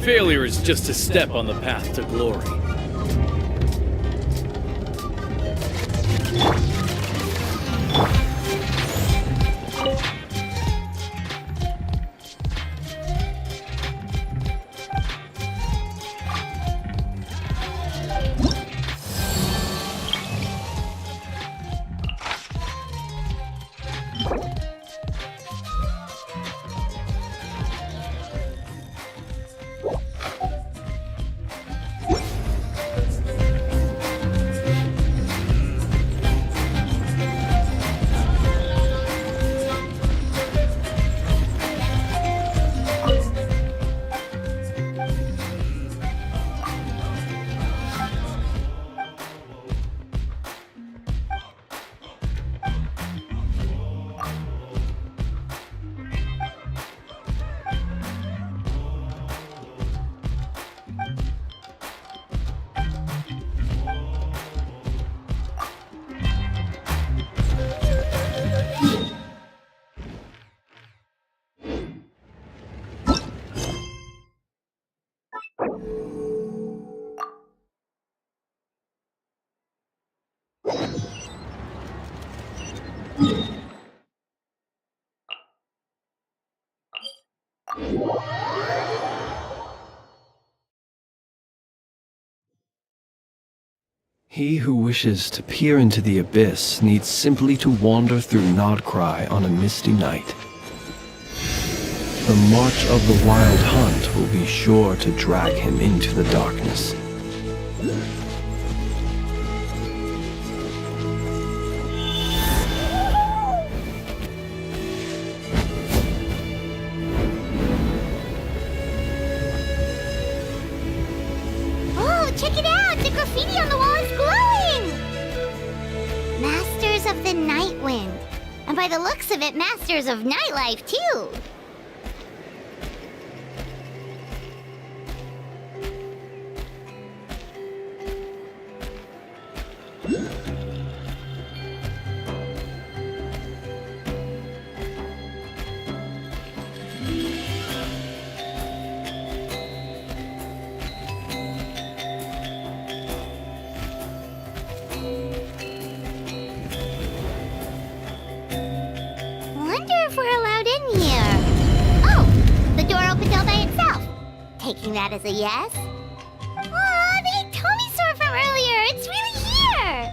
Failure is just a step on the path to glory. He who wishes to peer into the abyss needs simply to wander through Nodcry on a misty night. The march of the Wild Hunt will be sure to drag him into the darkness. Oh, check it out! The graffiti on the wall is glowing! Masters of the Night Wind. And by the looks of it, Masters of Nightlife, too! Wonder if we're allowed in here. Oh, the door opened all by itself. Taking that as a yes? Aw, the Tomy store from earlier. It's really here.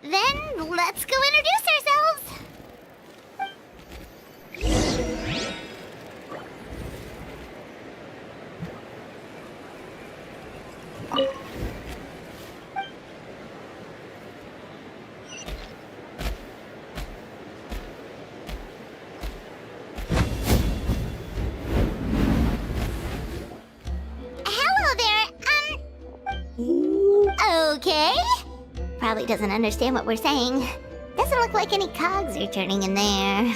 Then let's go introduce ourselves. Hello there, Okay. Probably doesn't understand what we're saying. Doesn't look like any cogs are turning in there.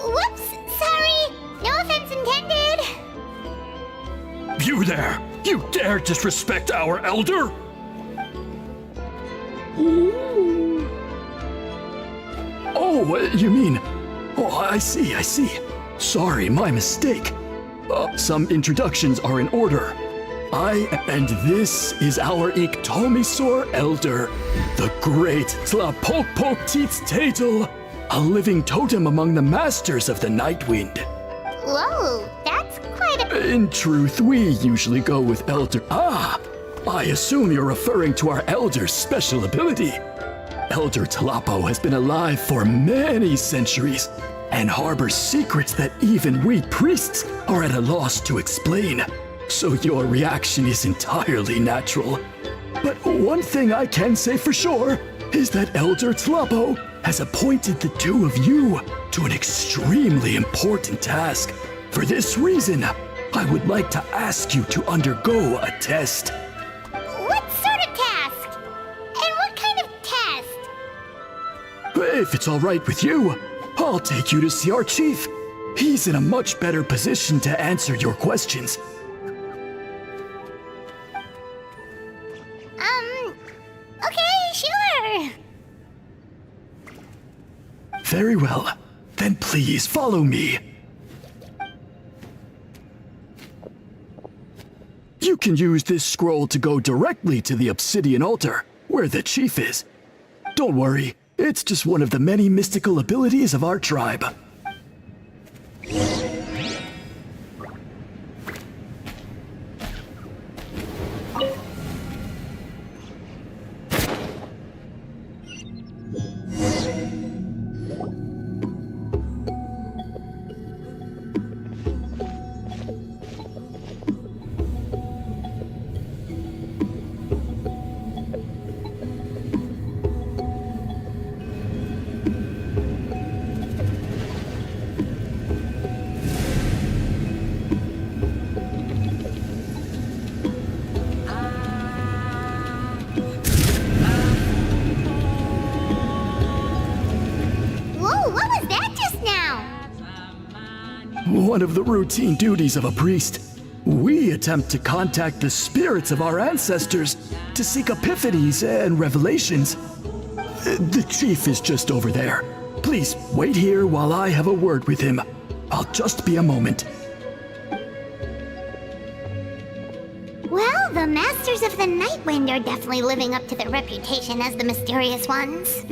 Whoops! Sorry! No offense intended! You there! You dare disrespect our elder? Oh, you mean... Oh, I see. Sorry, my mistake. Some introductions are in order. And this is our Iktomisor Elder, the great Tlapokpokteetztatel, a living totem among the masters of the Nightwind. Whoa, that's quite a... In truth, we usually go with Elder... Ah! I assume you're referring to our Elder's special ability. Elder Tlapo has been alive for many centuries and harbors secrets that even we priests are at a loss to explain. So your reaction is entirely natural. But one thing I can say for sure is that Elder Tlapo has appointed the two of you to an extremely important task. For this reason, I would like to ask you to undergo a test. What sort of task? And what kind of test? If it's all right with you, I'll take you to see our chief. He's in a much better position to answer your questions. Okay, sure. Very well. Then please follow me. You can use this scroll to go directly to the obsidian altar, where the chief is. Don't worry, it's just one of the many mystical abilities of our tribe. Whoa, what was that just now? One of the routine duties of a priest. We attempt to contact the spirits of our ancestors to seek epiphanies and revelations. The chief is just over there. Please wait here while I have a word with him. I'll just be a moment. Well, the Masters of the Nightwind are definitely living up to their reputation as the mysterious ones.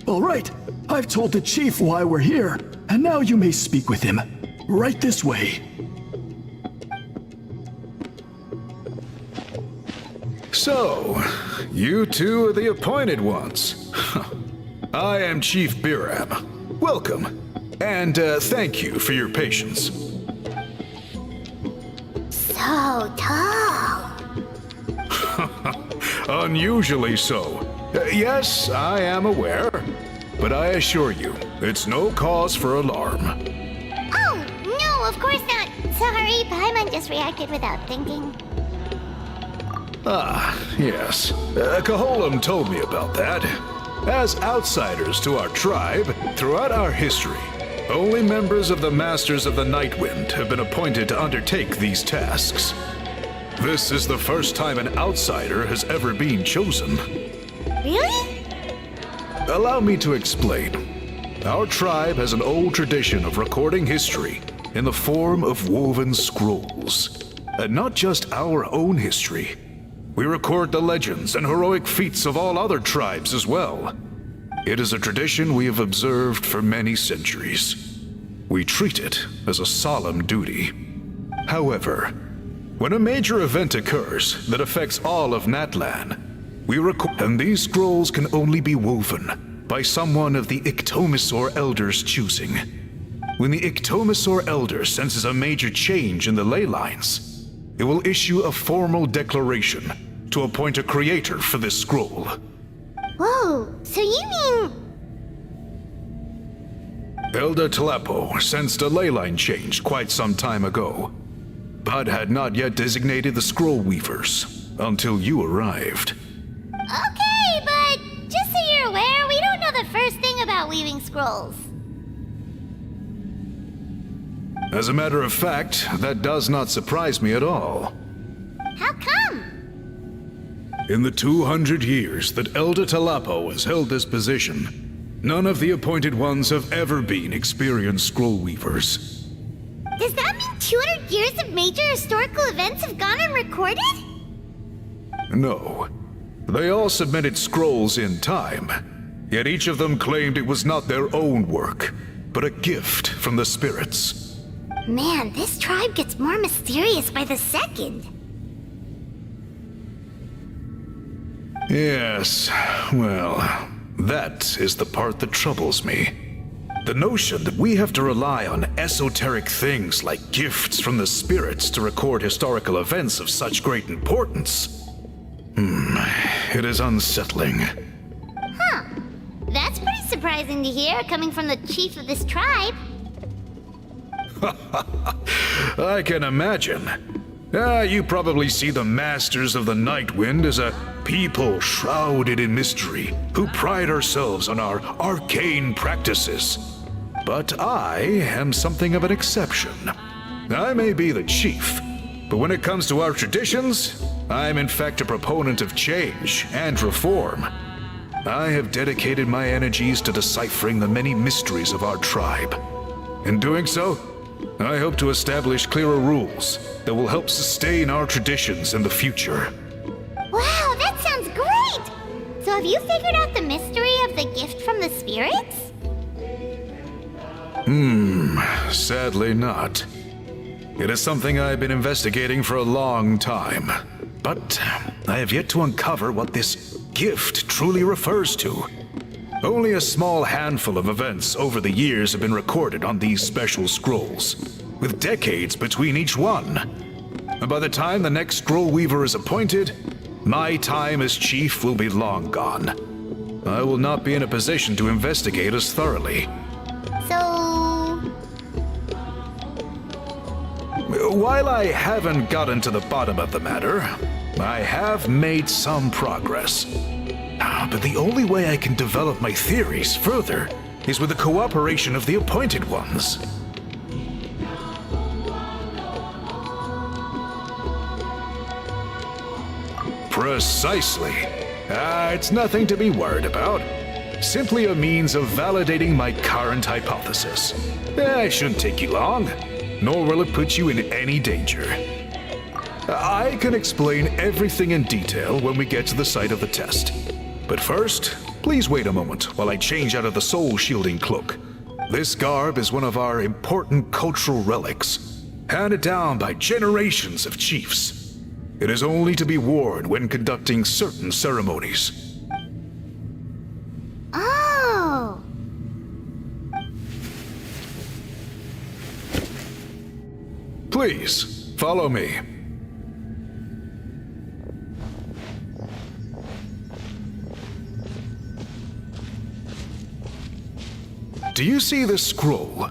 All right, I've told the chief why we're here, and now you may speak with him. Right this way. So, you two are the appointed ones. I am Chief Biram. Welcome, and thank you for your patience. So tall. Unusually so. Yes, I am aware, but I assure you, it's no cause for alarm. Oh, no, of course not. Sorry, Paimon just reacted without thinking. Ah, yes. Kaholam told me about that. As outsiders to our tribe, throughout our history, only members of the Masters of the Nightwind have been appointed to undertake these tasks. This is the first time an outsider has ever been chosen. Really? Allow me to explain. Our tribe has an old tradition of recording history in the form of woven scrolls. And not just our own history. We record the legends and heroic feats of all other tribes as well. It is a tradition we have observed for many centuries. We treat it as a solemn duty. However, when a major event occurs that affects all of Natlan, we record, and these scrolls can only be woven by someone of the Iktomisor Elder's choosing. When the Iktomisor Elder senses a major change in the ley lines, it will issue a formal declaration to appoint a creator for this scroll. Whoa, so you mean... Elder Tlapo sensed a ley line change quite some time ago, but had not yet designated the Scroll Weavers until you arrived. Okay, but just so you're aware, we don't know the first thing about weaving scrolls. As a matter of fact, that does not surprise me at all. How come? In the 200 years that Elder Tlapo has held this position, none of the appointed ones have ever been experienced scroll weavers. Does that mean 200 years of major historical events have gone unrecorded? No. They all submitted scrolls in time, yet each of them claimed it was not their own work, but a gift from the spirits. Man, this tribe gets more mysterious by the second. Yes, well, that is the part that troubles me. The notion that we have to rely on esoteric things like gifts from the spirits to record historical events of such great importance. It is unsettling. Huh. That's pretty surprising to hear, coming from the chief of this tribe. I can imagine. You probably see the Masters of the Night Wind as a people shrouded in mystery, who pride ourselves on our arcane practices. But I am something of an exception. I may be the chief, but when it comes to our traditions, I'm in fact a proponent of change and reform. I have dedicated my energies to deciphering the many mysteries of our tribe. In doing so, I hope to establish clearer rules that will help sustain our traditions in the future. Wow, that sounds great! So have you figured out the mystery of the gift from the spirits? Sadly not. It is something I've been investigating for a long time, but I have yet to uncover what this gift truly refers to. Only a small handful of events over the years have been recorded on these special scrolls, with decades between each one. And by the time the next scroll weaver is appointed, my time as chief will be long gone. I will not be in a position to investigate as thoroughly. So... While I haven't gotten to the bottom of the matter, I have made some progress. But the only way I can develop my theories further is with the cooperation of the appointed ones. Precisely. It's nothing to be worried about. Simply a means of validating my current hypothesis. It shouldn't take you long, nor will it put you in any danger. I can explain everything in detail when we get to the site of the test. But first, please wait a moment while I change out of the soul-shielding cloak. This garb is one of our important cultural relics, handed down by generations of chiefs. It is only to be worn when conducting certain ceremonies. Oh! Please, follow me. Do you see this scroll?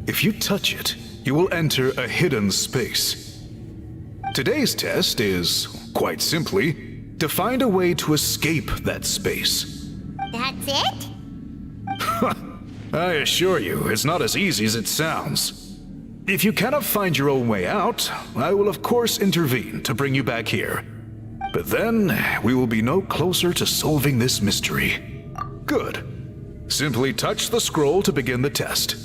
If you touch it, you will enter a hidden space. Today's test is, quite simply, to find a way to escape that space. That's it? I assure you, it's not as easy as it sounds. If you cannot find your own way out, I will of course intervene to bring you back here. But then, we will be no closer to solving this mystery. Good. Simply touch the scroll to begin the test.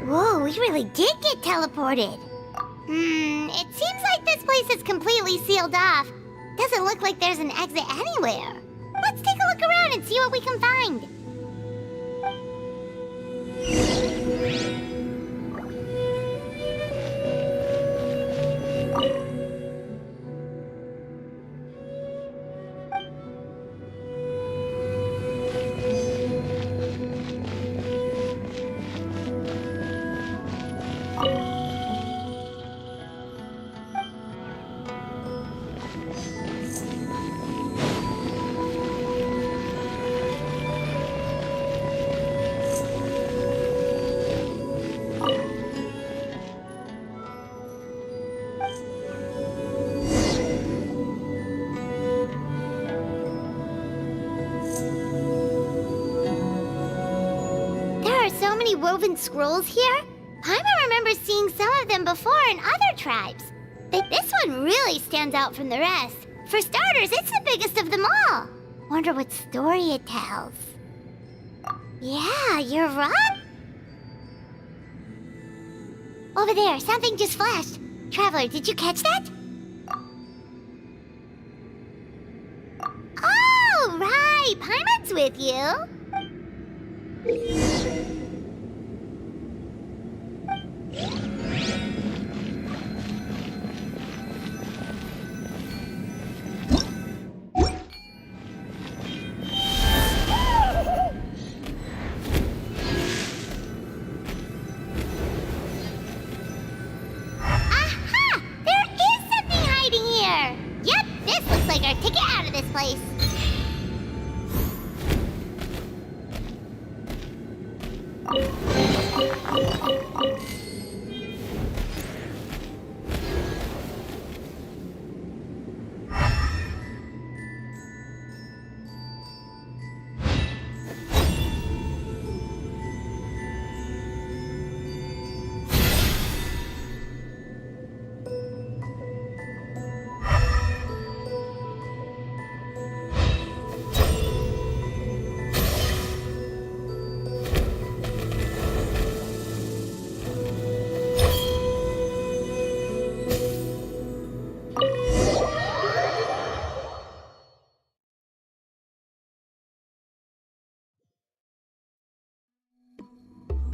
Whoa, we really did get teleported. It seems like this place is completely sealed off. Doesn't look like there's an exit anywhere. Let's take a look around and see what we can find. many woven scrolls here? Paimon remembers seeing some of them before in other tribes. This one really stands out from the rest. For starters, it's the biggest of them all. Wonder what story it tells. Yeah, you're right. Over there, something just flashed. Traveler, did you catch that? Oh, right. Paimon's with you. Aha! There is something hiding here. Yep, this looks like our ticket out of this place.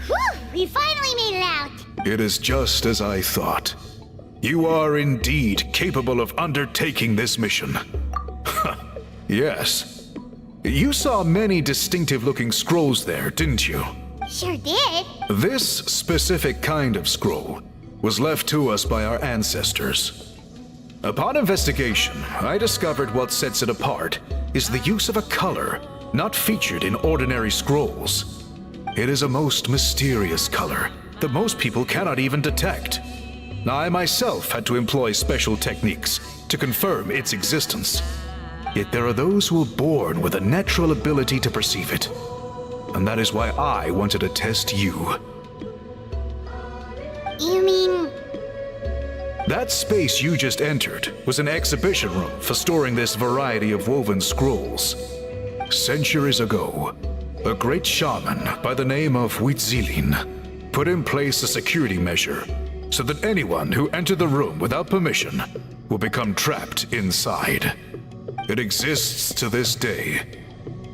Whew, we finally made it out. It is just as I thought. You are indeed capable of undertaking this mission. Yes. You saw many distinctive-looking scrolls there, didn't you? Sure did. This specific kind of scroll was left to us by our ancestors. Upon investigation, I discovered what sets it apart is the use of a color not featured in ordinary scrolls. It is a most mysterious color that most people cannot even detect. I myself had to employ special techniques to confirm its existence. Yet there are those who are born with a natural ability to perceive it. And that is why I wanted to test you. You mean... That space you just entered was an exhibition room for storing this variety of woven scrolls. Centuries ago, a great shaman by the name of Huitzilin put in place a security measure so that anyone who entered the room without permission will become trapped inside. It exists to this day.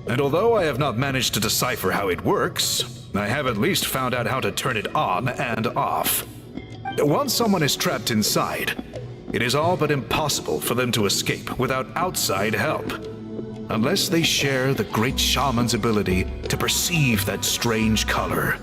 And although I have not managed to decipher how it works, I have at least found out how to turn it on and off. Once someone is trapped inside, it is all but impossible for them to escape without outside help. Unless they share the great shaman's ability to perceive that strange color.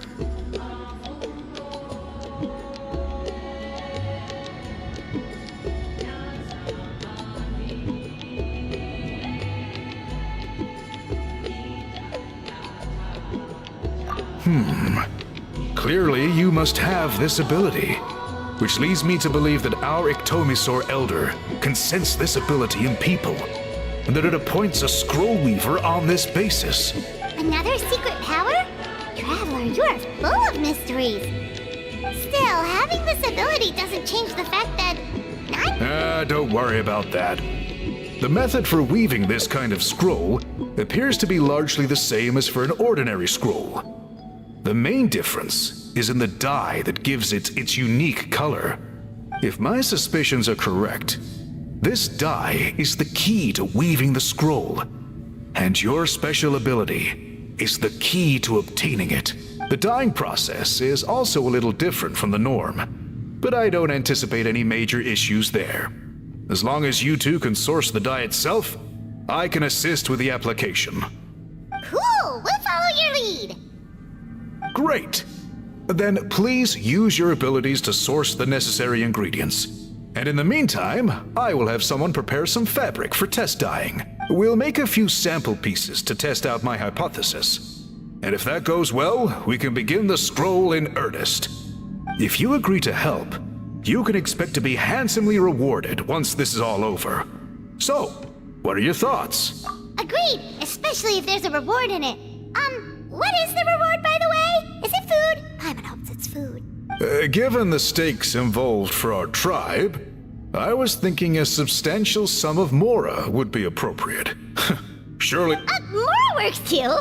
Clearly, you must have this ability, which leads me to believe that our Ictomisaur Elder can sense this ability in people, and that it appoints a scroll weaver on this basis. Another secret power? Traveler, you are full of mysteries. Still, having this ability doesn't change the fact that... Don't worry about that. The method for weaving this kind of scroll appears to be largely the same as for an ordinary scroll. The main difference is in the dye that gives it its unique color. If my suspicions are correct, this dye is the key to weaving the scroll, and your special ability is the key to obtaining it. The dyeing process is also a little different from the norm, but I don't anticipate any major issues there. As long as you two can source the dye itself, I can assist with the application. Cool! We'll follow your lead! Great! Then please use your abilities to source the necessary ingredients. And in the meantime, I will have someone prepare some fabric for test dyeing. We'll make a few sample pieces to test out my hypothesis. And if that goes well, we can begin the scroll in earnest. If you agree to help, you can expect to be handsomely rewarded once this is all over. So, what are your thoughts? Agreed, especially if there's a reward in it. What is the reward, by the way? Is it food? Given the stakes involved for our tribe, I was thinking a substantial sum of mora would be appropriate. Surely. More works too.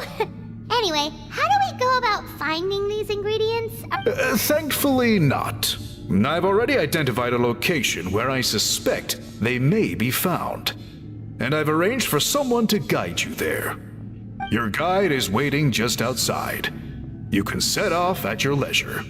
Anyway, how do we go about finding these ingredients? Thankfully not. I've already identified a location where I suspect they may be found. And I've arranged for someone to guide you there. Your guide is waiting just outside. You can set off at your leisure.